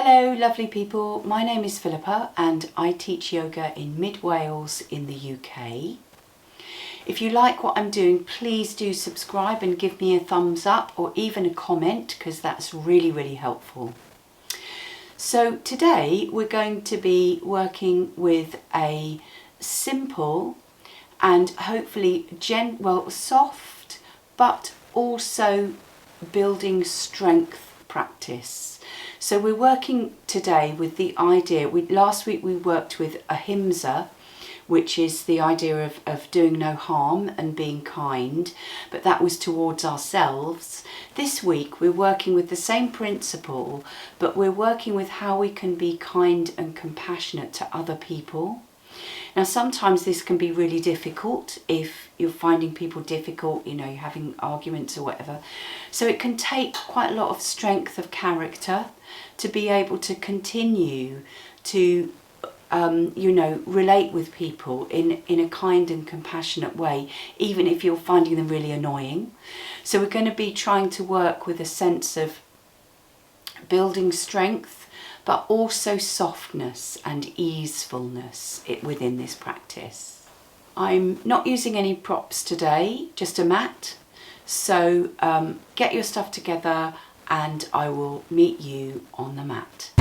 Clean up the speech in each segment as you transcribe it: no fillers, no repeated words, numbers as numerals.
Hello lovely people, my name is Philippa and I teach yoga in Mid Wales in the UK. If you like what I'm doing, please do subscribe and give me a thumbs up or even a comment, because that's really helpful. So today we're going to be working with a simple and hopefully soft but also building strength practice. So we're working today with the idea, last week we worked with Ahimsa, which is the idea of doing no harm and being kind, but that was towards ourselves. This week we're working with the same principle, but we're working with how we can be kind and compassionate to other people. Now sometimes this can be really difficult if you're finding people difficult, you're having arguments or whatever. So it can take quite a lot of strength of character to be able to continue to relate with people in a kind and compassionate way, even if you're finding them really annoying. So we're going to be trying to work with a sense of building strength, but also softness and easefulness within this practice. I'm not using any props today, just a mat. So get your stuff together and I will meet you on the mat.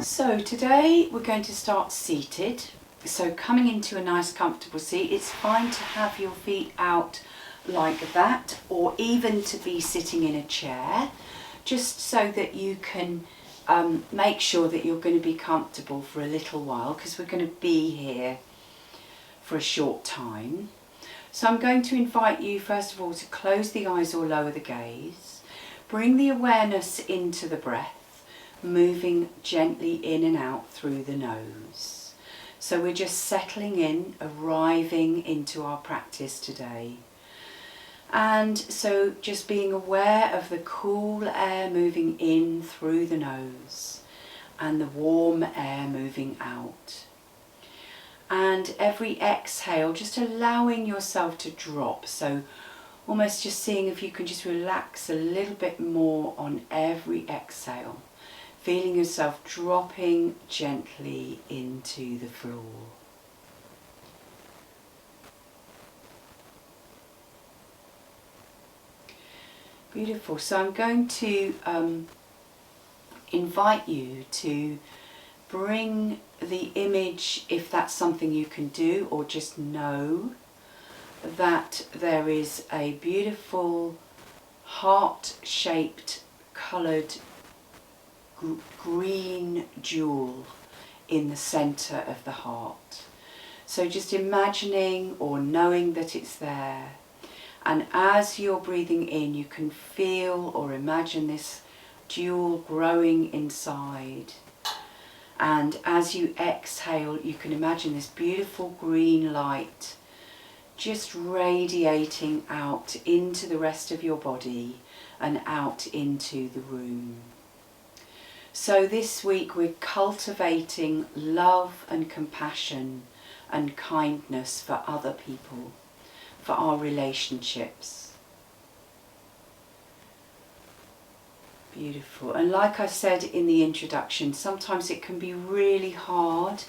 So today we're going to start seated. So coming into a nice comfortable seat. It's fine to have your feet out like that, or even to be sitting in a chair, just so that you can make sure that you're going to be comfortable for a little while, because we're going to be here for a short time. So I'm going to invite you first of all to close the eyes or lower the gaze. Bring the awareness into the breath, moving gently in and out through the nose. So we're just settling in, arriving into our practice today. And so just being aware of the cool air moving in through the nose and the warm air moving out. And every exhale, just allowing yourself to drop. So almost just seeing if you can just relax a little bit more on every exhale. Feeling yourself dropping gently into the floor. Beautiful. So I'm going to invite you to bring the image, if that's something you can do, or just know that there is a beautiful heart-shaped coloured green jewel in the centre of the heart. So just imagining or knowing that it's there, and as you're breathing in you can feel or imagine this jewel growing inside, and as you exhale you can imagine this beautiful green light just radiating out into the rest of your body and out into the room. So this week we're cultivating love and compassion and kindness for other people, for our relationships. Beautiful. And like I said in the introduction, sometimes it can be really hard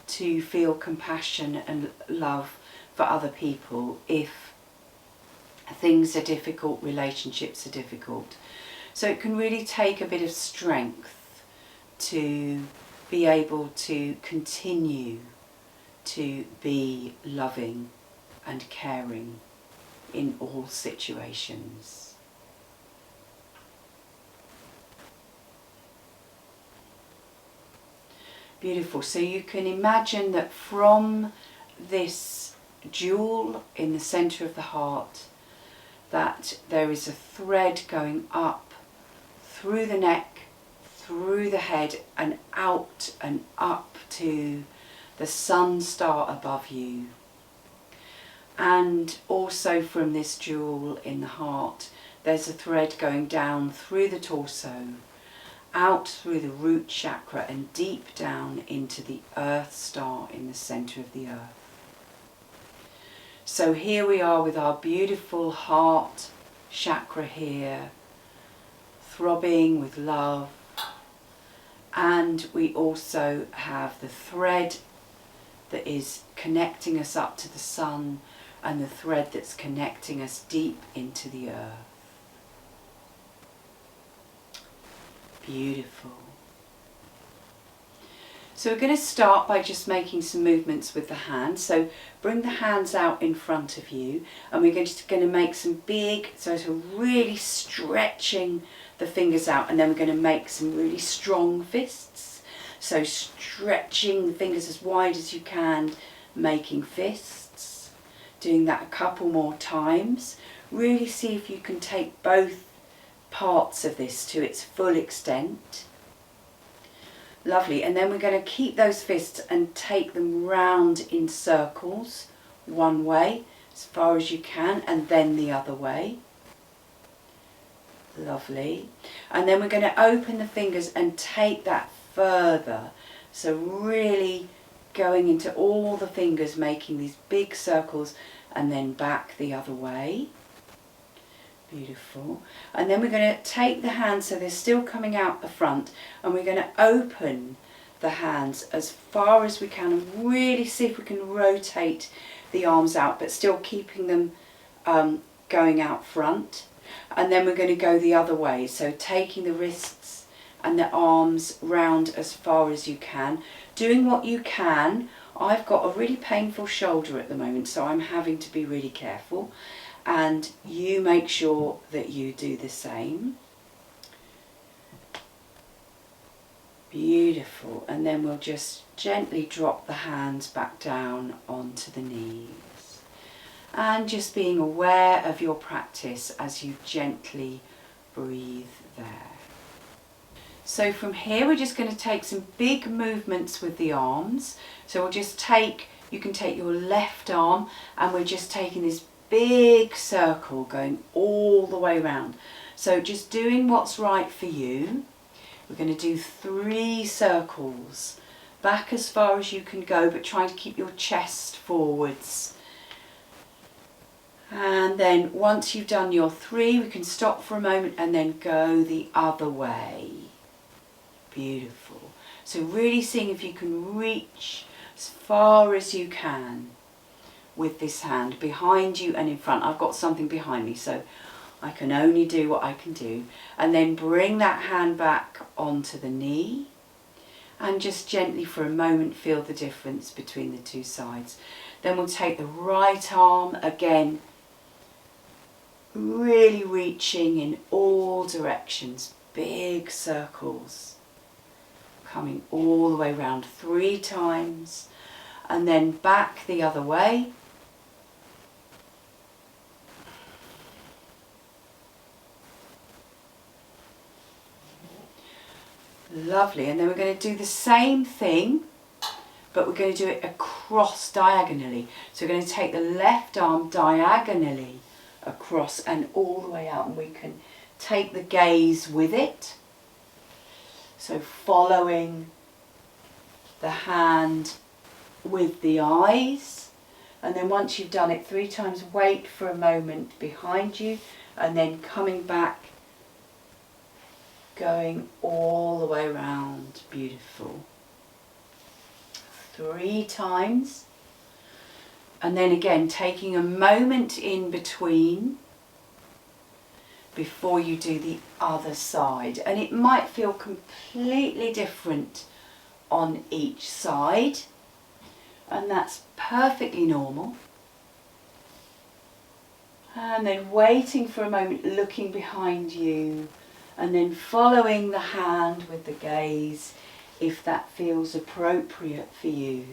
to feel compassion and love for other people if things are difficult, relationships are difficult. So it can really take a bit of strength to be able to continue to be loving and caring in all situations. Beautiful. So you can imagine that from this jewel in the centre of the heart, that there is a thread going up through the neck, through the head and out and up to the sun star above you. And also from this jewel in the heart, there's a thread going down through the torso, out through the root chakra and deep down into the earth star in the centre of the earth. So here we are with our beautiful heart chakra here, throbbing with love. And we also have the thread that is connecting us up to the sun and the thread that's connecting us deep into the earth. Beautiful. So we're going to start by just making some movements with the hands. So bring the hands out in front of you, and we're just going to make some big, so really stretching the fingers out, and then we're going to make some really strong fists. So stretching the fingers as wide as you can, making fists. Doing that a couple more times. Really see if you can take both parts of this to its full extent. Lovely. And then we're going to keep those fists and take them round in circles, one way as far as you can, and then the other way. Lovely. And then we're going to open the fingers and take that further. So really going into all the fingers, making these big circles, and then back the other way. Beautiful. And then we're going to take the hands, so they're still coming out the front, and we're going to open the hands as far as we can and really see if we can rotate the arms out, but still keeping them going out front. And then we're going to go the other way, so taking the wrists and the arms round as far as you can, doing what you can. I've got a really painful shoulder at the moment, so I'm having to be really careful, and you make sure that you do the same. Beautiful. And then we'll just gently drop the hands back down onto the knees, and just being aware of your practice as you gently breathe there. So from here we're just going to take some big movements with the arms. So we'll just take, you can take your left arm, and we're just taking this big circle going all the way around. So just doing what's right for you. We're going to do 3 circles, back as far as you can go, but trying to keep your chest forwards. And then once you've done your 3, we can stop for a moment and then go the other way. Beautiful. So really seeing if you can reach as far as you can with this hand behind you and in front. I've got something behind me, so I can only do what I can do. And then bring that hand back onto the knee, and just gently for a moment feel the difference between the 2 sides. Then we'll take the right arm again, really reaching in all directions, big circles, coming all the way around 3 times, and then back the other way. Lovely. And then we're going to do the same thing, but we're going to do it across diagonally. So we're going to take the left arm diagonally across and all the way out, and we can take the gaze with it. So following the hand with the eyes, and then once you've done it 3 times, wait for a moment behind you, and then coming back, going all the way around. Beautiful. 3 times, and then again taking a moment in between before you do the other side, and it might feel completely different on each side, and that's perfectly normal. And then waiting for a moment, looking behind you, and then following the hand with the gaze if that feels appropriate for you.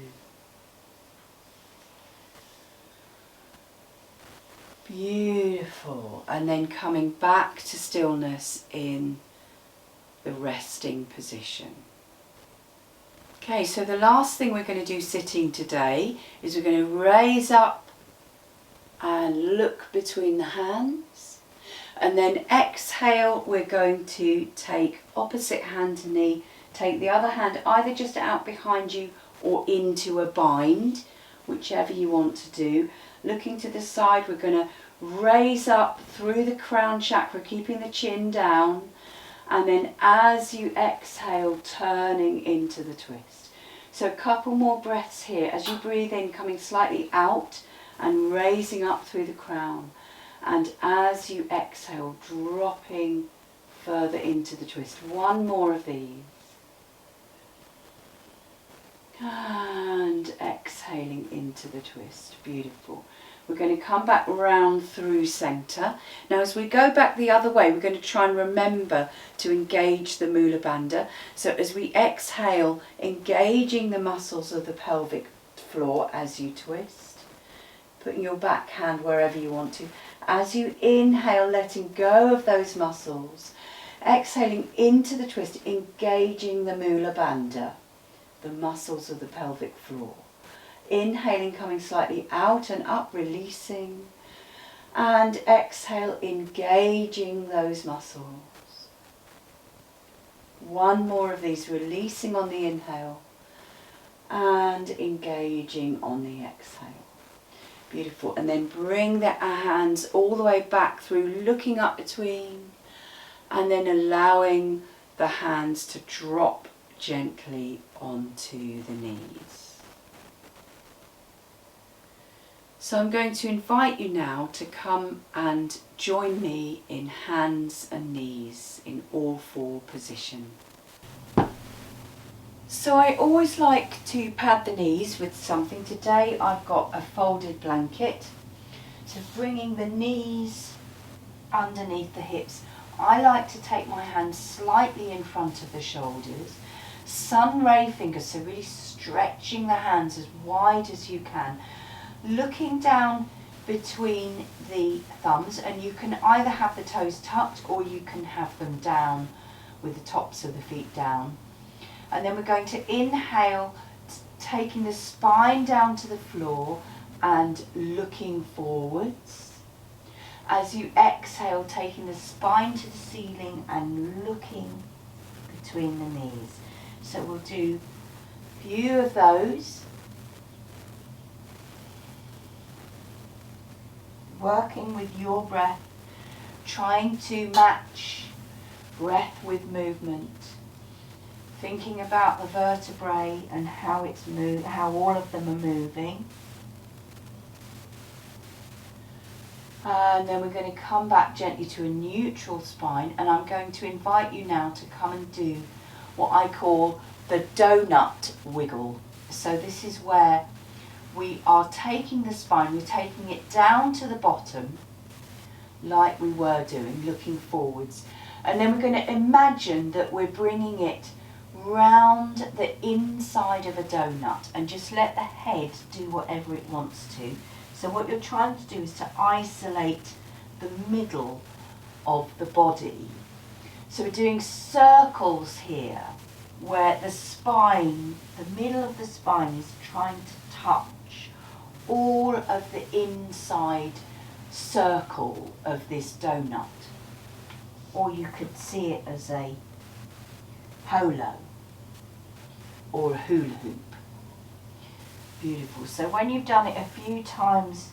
Beautiful. And then coming back to stillness in the resting position. Okay, so the last thing we're going to do sitting today is we're going to raise up and look between the hands. And then exhale, we're going to take opposite hand to knee, take the other hand either just out behind you or into a bind, whichever you want to do. Looking to the side, we're going to raise up through the crown chakra, keeping the chin down, and then as you exhale, turning into the twist. So a couple more breaths here as you breathe in, coming slightly out and raising up through the crown, and as you exhale, dropping further into the twist. One more of these. And exhaling into the twist. Beautiful. We're going to come back round through centre. Now as we go back the other way, we're going to try and remember to engage the Mula Bandha. So as we exhale, engaging the muscles of the pelvic floor as you twist. Putting your back hand wherever you want to. As you inhale, letting go of those muscles. Exhaling into the twist, engaging the Mula Bandha, the muscles of the pelvic floor. Inhaling, coming slightly out and up, releasing. And exhale, engaging those muscles. One more of these, releasing on the inhale and engaging on the exhale. Beautiful. And then bring the hands all the way back through, looking up between, and then allowing the hands to drop gently onto the knees. So I'm going to invite you now to come and join me in hands and knees in all four positions. So I always like to pad the knees with something. Today I've got a folded blanket. So bringing the knees underneath the hips. I like to take my hands slightly in front of the shoulders. Sun ray fingers, so really stretching the hands as wide as you can. Looking down between the thumbs, and you can either have the toes tucked or you can have them down with the tops of the feet down. And then we're going to inhale, taking the spine down to the floor and looking forwards. As you exhale, taking the spine to the ceiling and looking between the knees. So we'll do a few of those. Working with your breath, trying to match breath with movement. Thinking about the vertebrae and how all of them are moving. And then we're going to come back gently to a neutral spine, and I'm going to invite you now to come and do what I call the donut wiggle. So this is where we are taking the spine, we're taking it down to the bottom like we were doing, looking forwards. And then we're going to imagine that we're bringing it round the inside of a donut and just let the head do whatever it wants to. So what you're trying to do is to isolate the middle of the body. So we're doing circles here where the spine, the middle of the spine is trying to touch all of the inside circle of this donut. Or you could see it as a polo or a hula hoop. Beautiful. So when you've done it a few times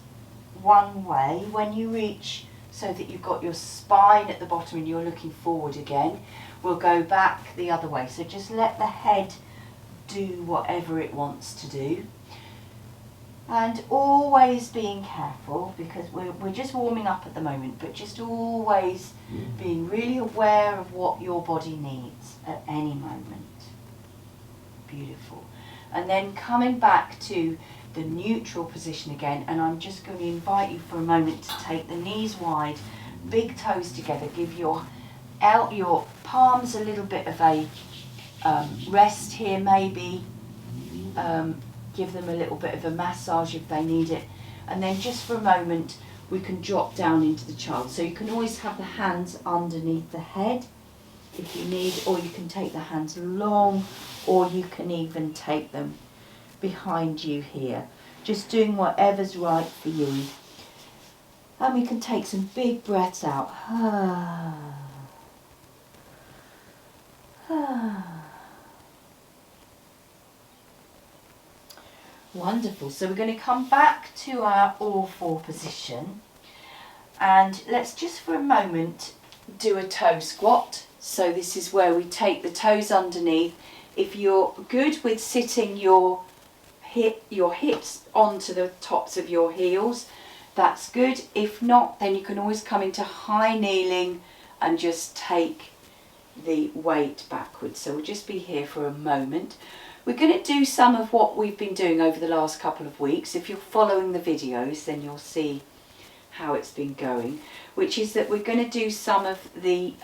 one way, when you reach so that you've got your spine at the bottom and you're looking forward again, we'll go back the other way. So just let the head do whatever it wants to do. And always being careful, because we're just warming up at the moment, but just always being really aware of what your body needs at any moment. Beautiful. And then coming back to the neutral position again, and I'm just going to invite you for a moment to take the knees wide, big toes together, give your palms a little bit of a rest here maybe. Give them a little bit of a massage if they need it. And then just for a moment, we can drop down into the child. So you can always have the hands underneath the head if you need, or you can take the hands long, or you can even take them behind you here. Just doing whatever's right for you. And we can take some big breaths out. Wonderful. So we're going to come back to our all four position, and let's just for a moment do a toe squat. So this is where we take the toes underneath. If you're good with sitting your hips onto the tops of your heels, that's good. If not, then you can always come into high kneeling and just take the weight backwards. So we'll just be here for a moment. We're going to do some of what we've been doing over the last couple of weeks. If you're following the videos, then you'll see how it's been going, which is that we're going to do some of the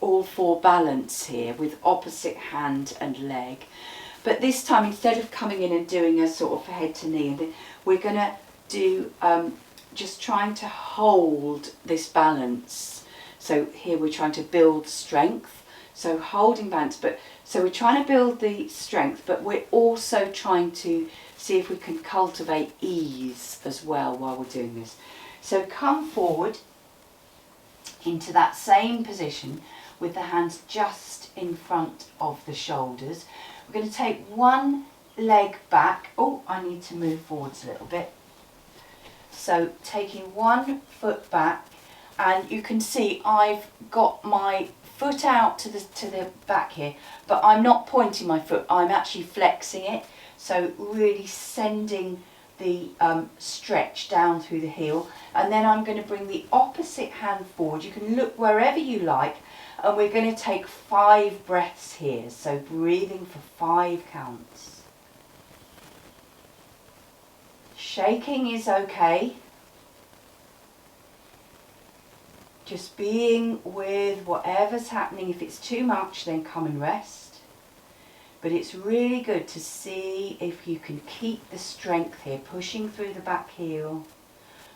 all four balance here with opposite hand and leg. But this time, instead of coming in and doing a sort of head to knee, we're going to do just trying to hold this balance. So here we're trying to build strength, so holding balance, but so we're trying to build the strength, but we're also trying to see if we can cultivate ease as well while we're doing this. So come forward into that same position with the hands just in front of the shoulders. We're going to take one leg back. Oh, I need to move forwards a little bit. So taking one foot back, and you can see I've got my foot out to the back here, but I'm not pointing my foot, I'm actually flexing it. So really sending the stretch down through the heel, and then I'm going to bring the opposite hand forward. You can look wherever you like, and we're going to take 5 breaths here, so breathing for 5 counts. Shaking is okay. Just being with whatever's happening. If it's too much, then come and rest. But it's really good to see if you can keep the strength here, pushing through the back heel,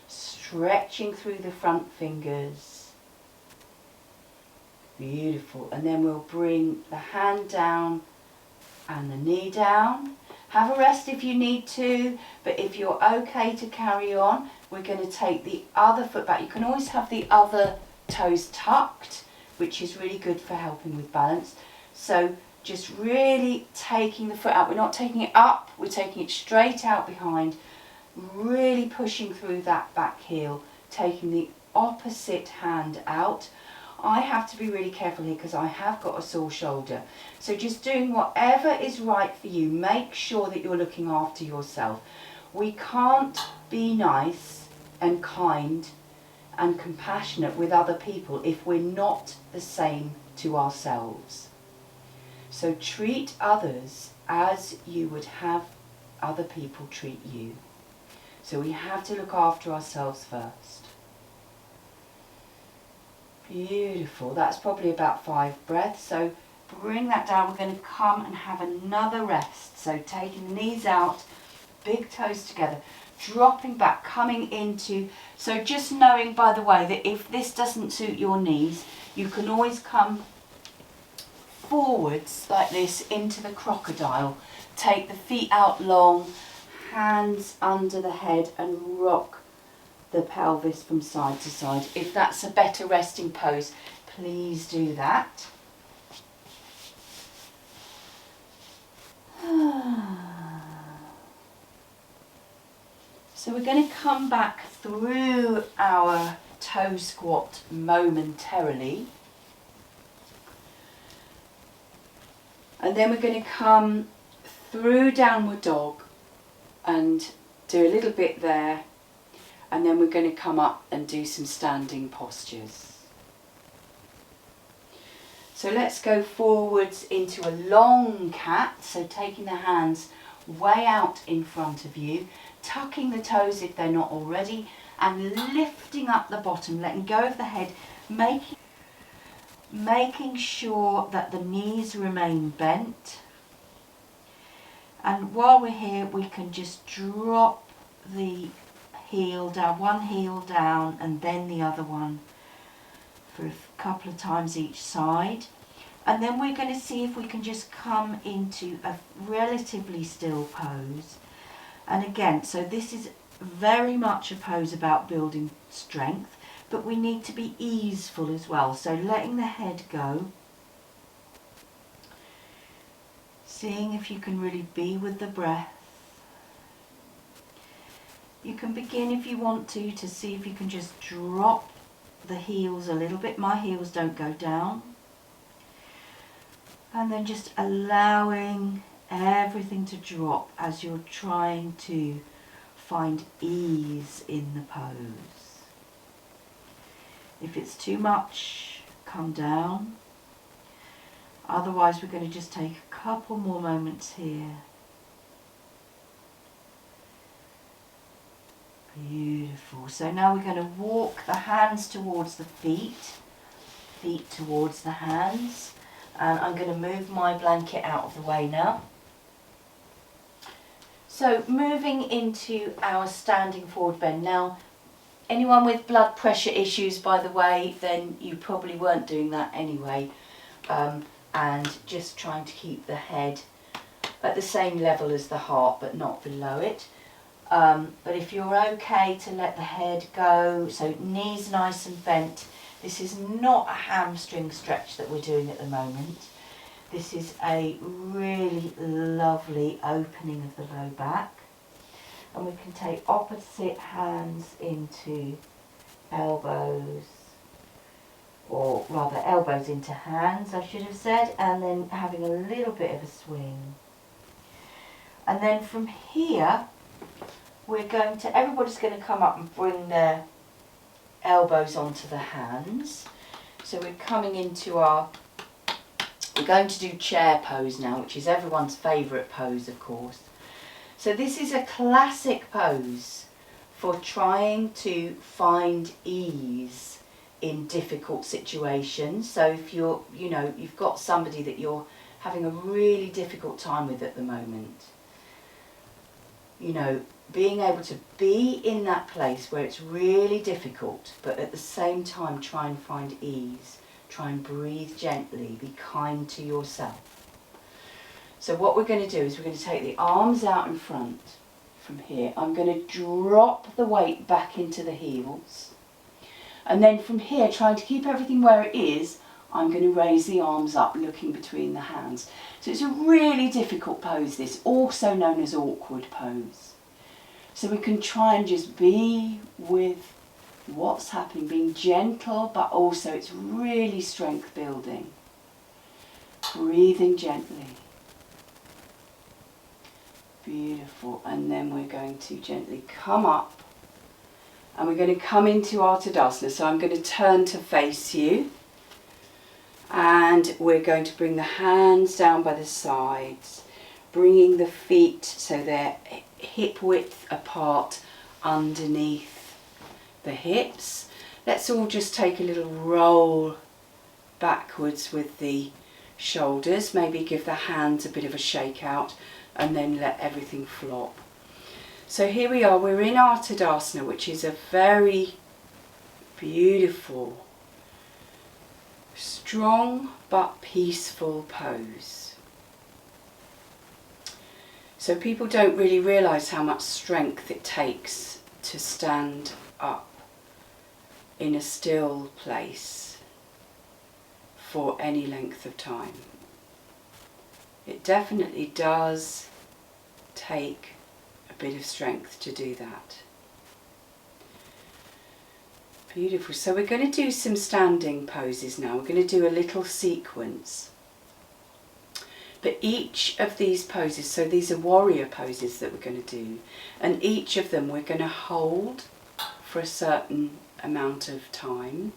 stretching through the front fingers. Beautiful. And then we'll bring the hand down and the knee down. Have a rest if you need to, but if you're okay to carry on, we're going to take the other foot back. You can always have the other toes tucked, which is really good for helping with balance. So just really taking the foot out. We're not taking it up, we're taking it straight out behind, really pushing through that back heel, taking the opposite hand out. I have to be really careful here because I have got a sore shoulder. So just doing whatever is right for you. Make sure that you're looking after yourself. We can't be nice and kind and compassionate with other people if we're not the same to ourselves. So treat others as you would have other people treat you. So we have to look after ourselves first. Beautiful. That's probably about 5 breaths. So bring that down. We're going to come and have another rest. So taking the knees out, big toes together, dropping back, coming into, so just knowing, by the way, that if this doesn't suit your knees, you can always come forwards like this into the crocodile. Take the feet out long, hands under the head, and rock the pelvis from side to side. If that's a better resting pose, please do that. So we're going to come back through our toe squat momentarily. And then we're going to come through downward dog and do a little bit there. And then we're going to come up and do some standing postures. So let's go forwards into a long cat. So taking the hands way out in front of you, tucking the toes if they're not already, and lifting up the bottom, letting go of the head, making sure that the knees remain bent. And while we're here, we can just drop the heel down, one heel down and then the other one for a couple of times each side. And then we're going to see if we can just come into a relatively still pose. And again, so this is very much a pose about building strength, but we need to be easeful as well. So letting the head go, seeing if you can really be with the breath. You can begin, if you want to see if you can just drop the heels a little bit. My heels don't go down. And then just allowing everything to drop as you're trying to find ease in the pose. If it's too much, come down. Otherwise, we're going to just take a couple more moments here. Beautiful. So now we're going to walk the hands towards the feet, feet towards the hands. And I'm going to move my blanket out of the way now. So moving into our standing forward bend. Now, anyone with blood pressure issues, by the way, then you probably weren't doing that anyway. And just trying to keep the head at the same level as the heart, but not below it. But if you're okay to let the head go, so knees nice and bent. This is not a hamstring stretch that we're doing at the moment. This is a really lovely opening of the low back. And we can take opposite hands into elbows, or rather elbows into hands, I should have said, and then having a little bit of a swing. And then from here, everybody's going to come up and bring their elbows onto the hands. So we're coming into we're going to do chair pose now, which is everyone's favourite pose, of course. So this is a classic pose for trying to find ease in difficult situations. So if you've got somebody that you're having a really difficult time with at the moment, being able to be in that place where it's really difficult, but at the same time try and find ease, try and breathe gently, be kind to yourself. So what we're going to do is we're going to take the arms out in front from here. I'm going to drop the weight back into the heels, and then from here, trying to keep everything where it is, I'm going to raise the arms up, looking between the hands. So it's a really difficult pose, this, also known as awkward pose. So we can try and just be with what's happening, being gentle, but also it's really strength building. Breathing gently. Beautiful. And then we're going to gently come up, and we're going to come into our Tadasana. So I'm going to turn to face you, and we're going to bring the hands down by the sides, bringing the feet so they're hip width apart underneath the hips. Let's all just take a little roll backwards with the shoulders, maybe give the hands a bit of a shake out, and then let everything flop. So here we are, we're in our Tadasana, which is a very beautiful, strong but peaceful pose. So people don't really realise how much strength it takes to stand up in a still place for any length of time. It definitely does take a bit of strength to do that. Beautiful. So we're going to do some standing poses now. We're going to do a little sequence. But each of these poses, so these are warrior poses that we're going to do, and each of them we're going to hold for a certain amount of time.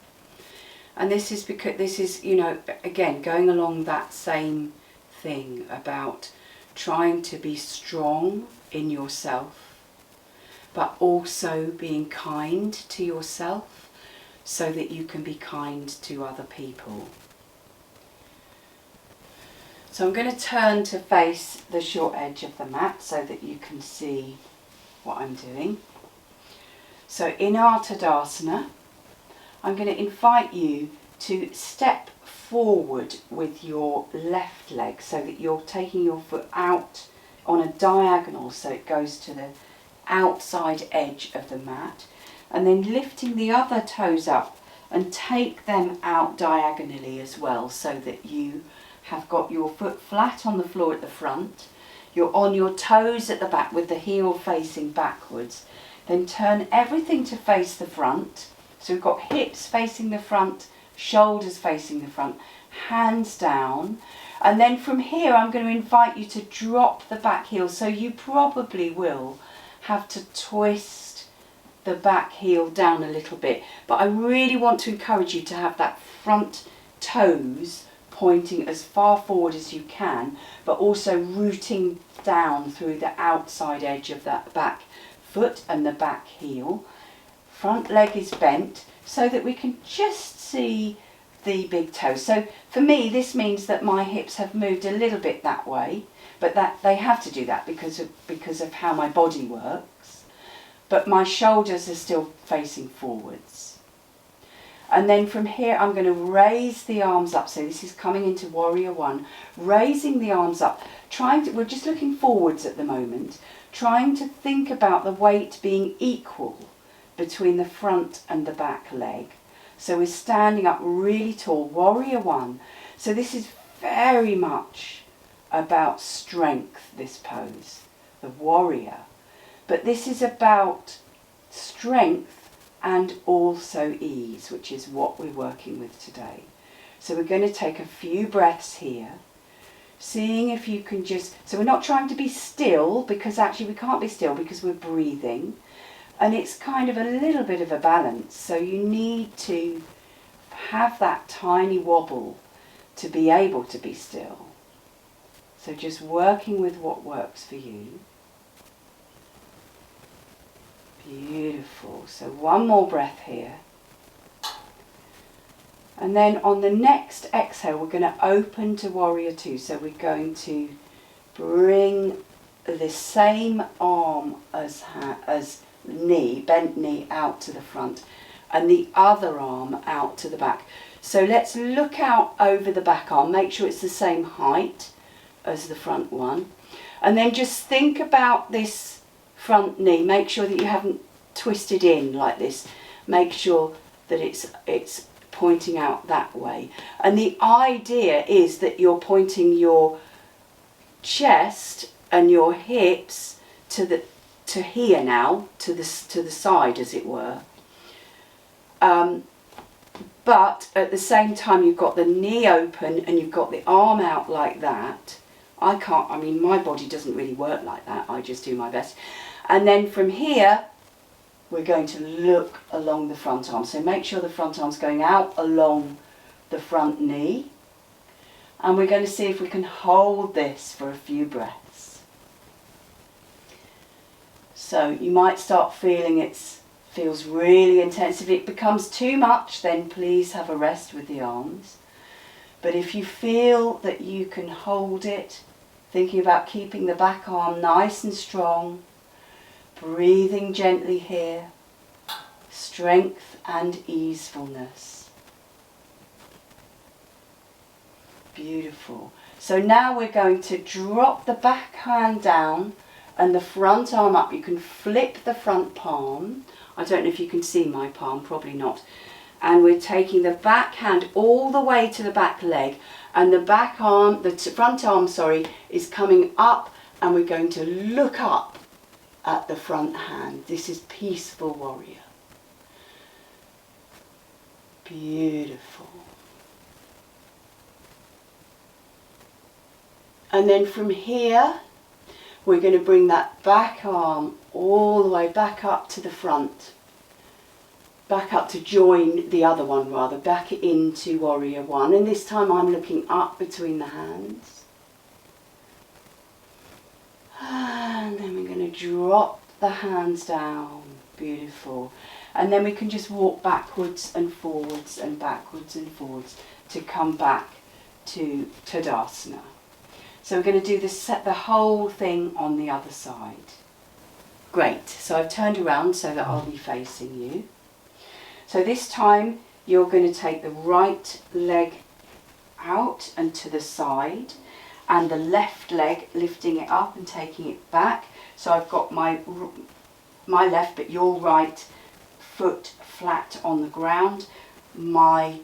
And this is because this is, again, going along that same thing about trying to be strong in yourself, but also being kind to yourself so that you can be kind to other people. So I'm going to turn to face the short edge of the mat so that you can see what I'm doing. So in our Tadasana, I'm going to invite you to step forward with your left leg so that you're taking your foot out on a diagonal so it goes to the outside edge of the mat, and then lifting the other toes up and take them out diagonally as well, so that you have got your foot flat on the floor at the front, you're on your toes at the back with the heel facing backwards. Then turn everything to face the front. So we've got hips facing the front, shoulders facing the front, hands down. And then from here I'm going to invite you to drop the back heel. So you probably will have to twist the back heel down a little bit. But I really want to encourage you to have that front toes pointing as far forward as you can, but also rooting down through the outside edge of that back foot and the back heel. Front leg is bent so that we can just see the big toe. So for me, this means that my hips have moved a little bit that way, but that they have to do that because of how my body works. But my shoulders are still facing forwards. And then from here, I'm going to raise the arms up. So this is coming into Warrior One, raising the arms up, we're just looking forwards at the moment, trying to think about the weight being equal between the front and the back leg. So we're standing up really tall, Warrior One. So this is very much about strength, this pose, the warrior. But this is about strength and also ease, which is what we're working with today. So we're going to take a few breaths here, seeing if you can so we're not trying to be still, because actually we can't be still because we're breathing, and it's kind of a little bit of a balance. So you need to have that tiny wobble to be able to be still. So just working with what works for you. Beautiful. So one more breath here. And then on the next exhale, we're going to open to Warrior Two. So we're going to bring the same arm as knee, bent knee out to the front, and the other arm out to the back. So let's look out over the back arm, make sure it's the same height as the front one. And then just think about this front knee, make sure that you haven't twisted in like this, make sure that it's pointing out that way. And the idea is that you're pointing your chest and your hips to here now, to the side as it were. But at the same time you've got the knee open and you've got the arm out like that. My body doesn't really work like that, I just do my best. And then from here, we're going to look along the front arm. So make sure the front arm's going out along the front knee. And we're going to see if we can hold this for a few breaths. So you might start feeling it feels really intense. If it becomes too much, then please have a rest with the arms. But if you feel that you can hold it, thinking about keeping the back arm nice and strong, breathing gently here, strength and easefulness. Beautiful. So now we're going to drop the back hand down and the front arm up. You can flip the front palm. I don't know if you can see my palm, probably not. And we're taking the back hand all the way to the back leg, and the back arm, the front arm, is coming up, and we're going to look up at the front hand. This is Peaceful Warrior. Beautiful. And then from here, we're going to bring that back arm all the way back up to the front. Back up to join the other one rather, back into Warrior One. And this time I'm looking up between the hands. And then we're going to drop the hands down. Beautiful. And then we can just walk backwards and forwards and backwards and forwards to come back to Tadasana. So we're going to do the whole thing on the other side. Great. So I've turned around so that I'll be facing you. So this time you're going to take the right leg out and to the side, and the left leg lifting it up and taking it back. So I've got my my left, but your right foot flat on the ground, my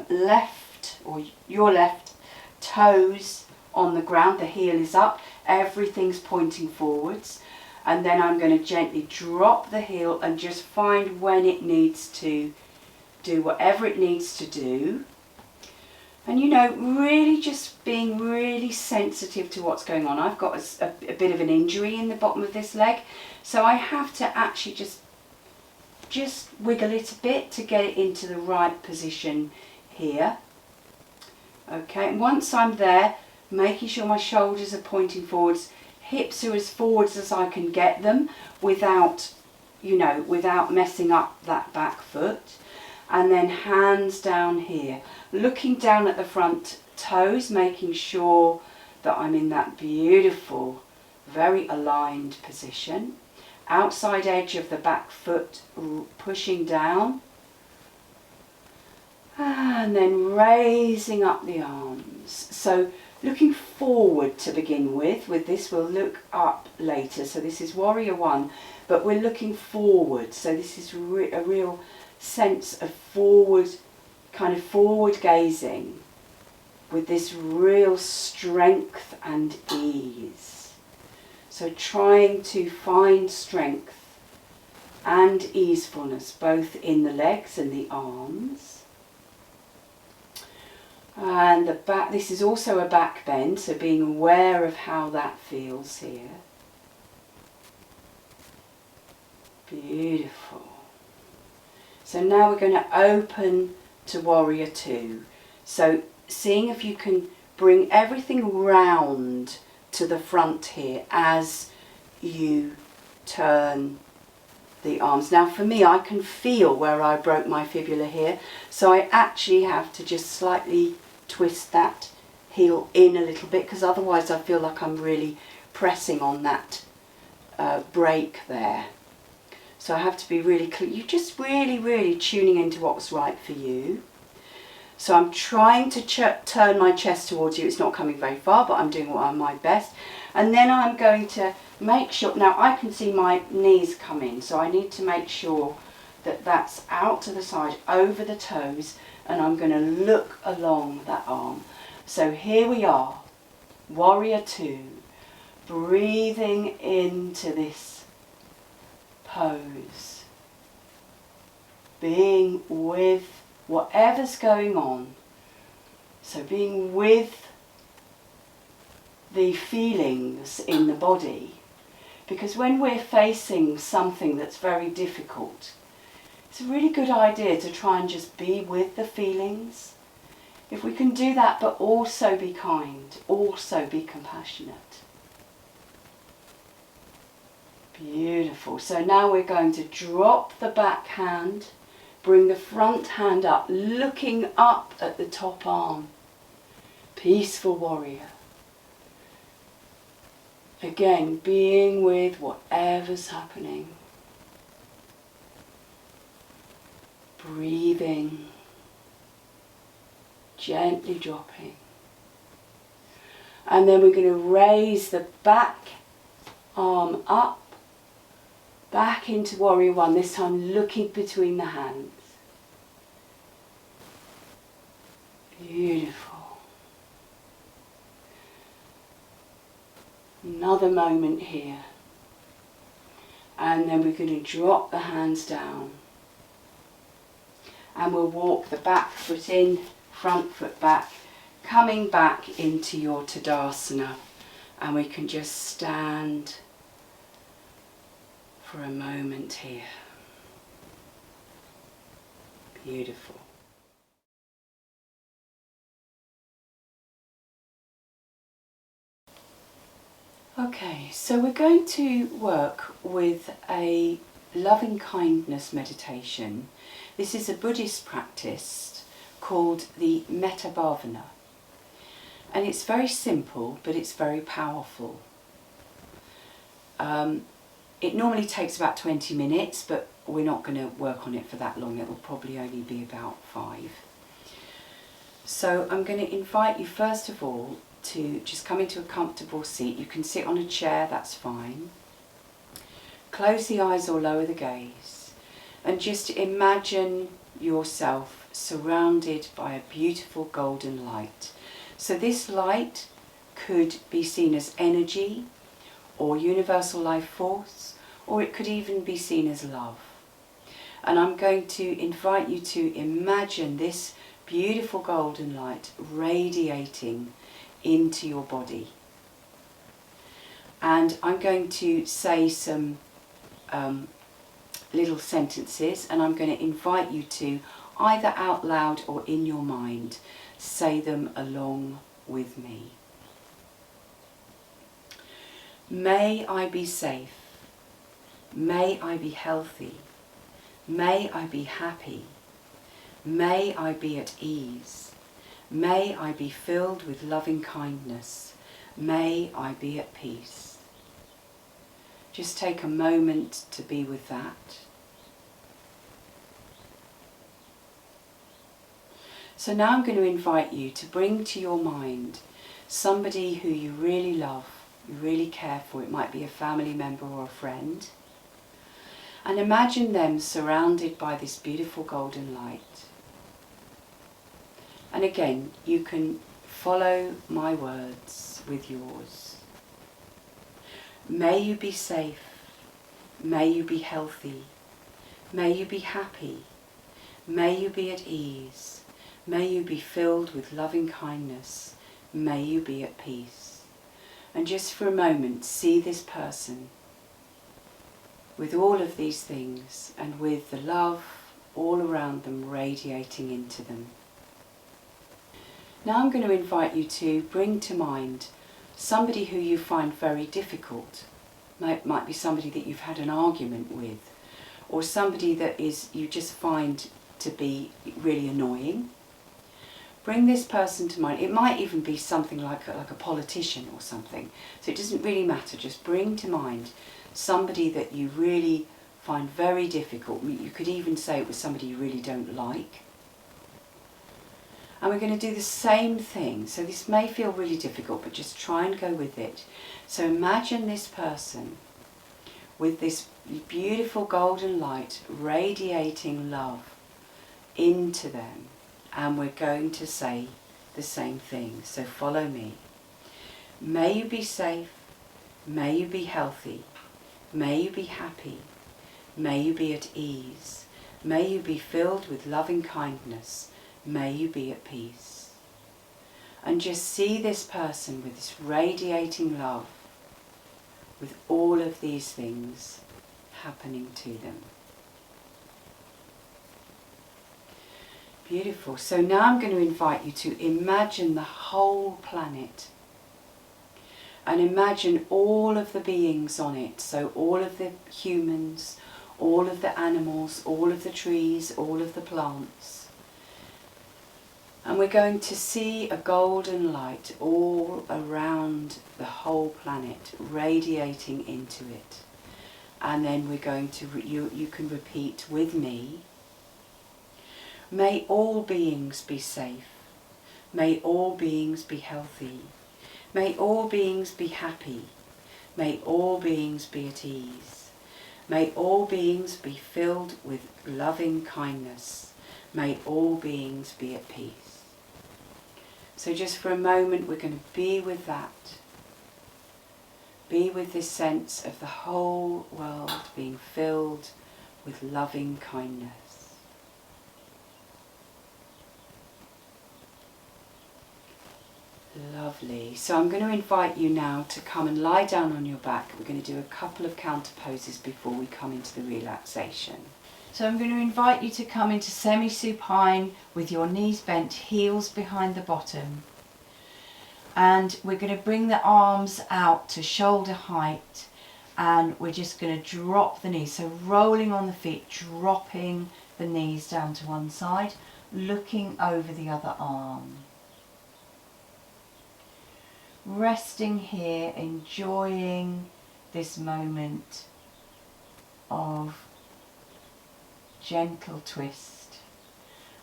left, or your left toes on the ground, the heel is up, everything's pointing forwards, and then I'm going to gently drop the heel and just find when it needs to do whatever it needs to do. And you know, really just being really sensitive to what's going on. I've got a bit of an injury in the bottom of this leg, so I have to actually just wiggle it a bit to get it into the right position here. Okay, and once I'm there, making sure my shoulders are pointing forwards, hips are as forwards as I can get them without, you know, without messing up that back foot. And then hands down here, looking down at the front toes, making sure that I'm in that beautiful, very aligned position. Outside edge of the back foot pushing down. And then raising up the arms. So looking forward to begin with this we'll look up later. So this is warrior one, but we're looking forward. So this is a real sense of forward, kind of forward gazing with this real strength and ease. So trying to find strength and easefulness both in the legs and the arms. And the back, this is also a back bend, so being aware of how that feels here. Beautiful. So now we're going to open to warrior two. So seeing if you can bring everything round to the front here as you turn the arms. Now for me, I can feel where I broke my fibula here, so I actually have to just slightly twist that heel in a little bit, because otherwise I feel like I'm really pressing on that break there. So I have to be really clear. You're just really tuning into what's right for you. So I'm trying to turn my chest towards you. It's not coming very far, but I'm doing my best. And then I'm going to make sure, now I can see my knees come in, so I need to make sure that that's out to the side, over the toes, and I'm going to look along that arm. So here we are, warrior two, breathing into this pose, being with whatever's going on. So being with the feelings in the body, because when we're facing something that's very difficult, it's a really good idea to try and just be with the feelings. If we can do that, but also be kind, also be compassionate. Beautiful. So now we're going to drop the back hand, bring the front hand up, looking up at the top arm. Peaceful warrior. Again, being with whatever's happening. Breathing. Gently dropping. And then we're going to raise the back arm up. Back into warrior one, this time looking between the hands. Beautiful. Another moment here. And then we're going to drop the hands down. And we'll walk the back foot in, front foot back, coming back into your Tadasana. And we can just stand for a moment here. Beautiful. Okay, so we're going to work with a loving kindness meditation. This is a Buddhist practice called the Metta Bhavana. And it's very simple, but it's very powerful. It normally takes about 20 minutes, but we're not going to work on it for that long. It will probably only be about 5. So I'm going to invite you first of all to just come into a comfortable seat. You can sit on a chair, that's fine. close the eyes or lower the gaze and just imagine yourself surrounded by a beautiful golden light. So this light could be seen as energy or universal life force, or it could even be seen as love. And I'm going to invite you to imagine this beautiful golden light radiating into your body. And I'm going to say some little sentences, and I'm going to invite you to either out loud or in your mind say them along with me. May I be safe. May I be healthy. May I be happy. May I be at ease. May I be filled with loving kindness. May I be at peace. Just take a moment to be with that. So now I'm going to invite you to bring to your mind somebody who you really love, you really care for. It might be a family member or a friend. And imagine them surrounded by this beautiful golden light. And again, you can follow my words with yours. May you be safe. May you be healthy. May you be happy. May you be at ease. May you be filled with loving kindness. May you be at peace. And just for a moment, see this person with all of these things and with the love all around them radiating into them. Now I'm going to invite you to bring to mind somebody who you find very difficult. Might be somebody that you've had an argument with, or somebody that you just find to be really annoying. Bring this person to mind. It might even be something like a politician or something. So it doesn't really matter. Just bring to mind somebody that you really find very difficult. You could even say it was somebody you really don't like. And we're going to do the same thing. So this may feel really difficult, but just try and go with it. So imagine this person with this beautiful golden light radiating love into them. And we're going to say the same thing. So follow me. May you be safe. May you be healthy. May you be happy. May you be at ease. May you be filled with loving kindness. May you be at peace. And just see this person with this radiating love, with all of these things happening to them. Beautiful. So now I'm going to invite you to imagine the whole planet. And imagine all of the beings on it. So all of the humans, all of the animals, all of the trees, all of the plants. And we're going to see a golden light all around the whole planet, radiating into it. And then we're going to, you can repeat with me. May all beings be safe. May all beings be healthy. May all beings be happy. May all beings be at ease. May all beings be filled with loving kindness. May all beings be at peace. So just for a moment we're going to be with that. Be with this sense of the whole world being filled with loving kindness. Lovely. So I'm going to invite you now to come and lie down on your back. We're going to do a couple of counter poses before we come into the relaxation. So I'm going to invite you to come into semi-supine with your knees bent, heels behind the bottom. And we're going to bring the arms out to shoulder height, and we're just going to drop the knees. So rolling on the feet, dropping the knees down to one side, looking over the other arm. Resting here, enjoying this moment of gentle twist.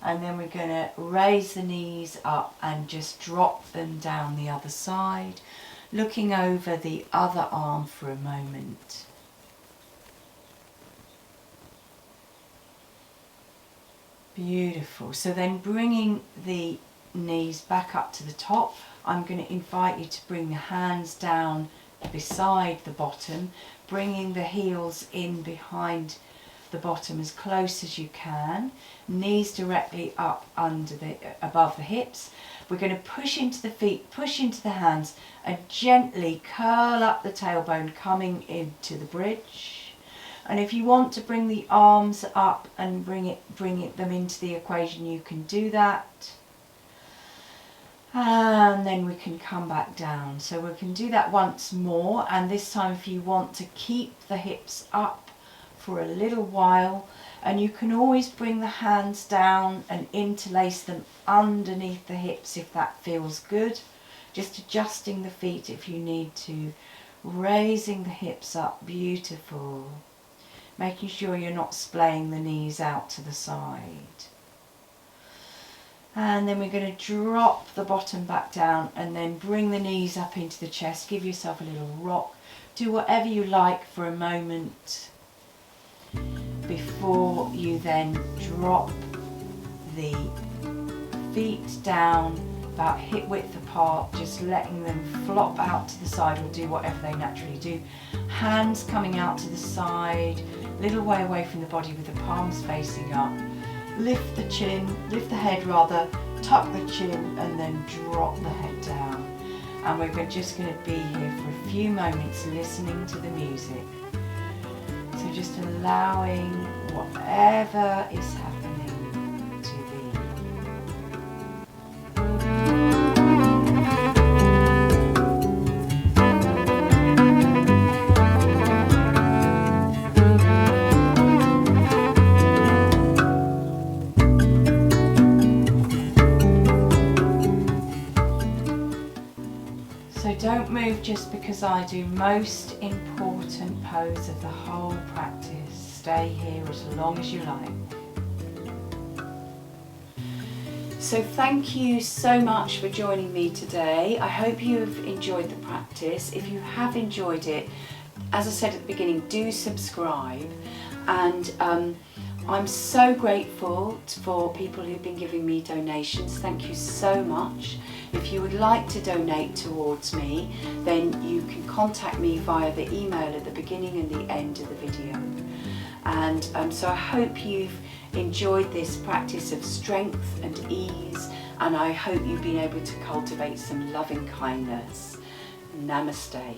And then we're going to raise the knees up and just drop them down the other side, looking over the other arm for a moment. Beautiful. So then bringing the knees back up to the top, I'm going to invite you to bring the hands down beside the bottom, bringing the heels in behind the bottom as close as you can, knees directly up above the hips. We're going to push into the feet, push into the hands, and gently curl up the tailbone, coming into the bridge. And if you want to bring the arms up and bring them into the equation, you can do that. And then we can come back down. So we can do that once more, and this time if you want to keep the hips up for a little while, and you can always bring the hands down and interlace them underneath the hips if that feels good. Just adjusting the feet if you need to, raising the hips up, beautiful. Making sure you're not splaying the knees out to the side. And then we're going to drop the bottom back down and then bring the knees up into the chest. Give yourself a little rock. Do whatever you like for a moment before you then drop the feet down about hip width apart, just letting them flop out to the side or do whatever they naturally do. Hands coming out to the side, little way away from the body with the palms facing up. Lift the chin, lift the head rather, tuck the chin and then drop the head down. And we're just going to be here for a few moments listening to the music. So just allowing whatever is happening to be. So don't move just because I do. Most important pose of the whole practice. Stay here as long as you like. So thank you so much for joining me today. I hope you've enjoyed the practice. If you have enjoyed it, as I said at the beginning, do subscribe. And I'm so grateful for people who've been giving me donations. Thank you so much. If you would like to donate towards me, then you can contact me via the email at the beginning and the end of the video. And so I hope you've enjoyed this practice of strength and ease, and I hope you've been able to cultivate some loving kindness. Namaste.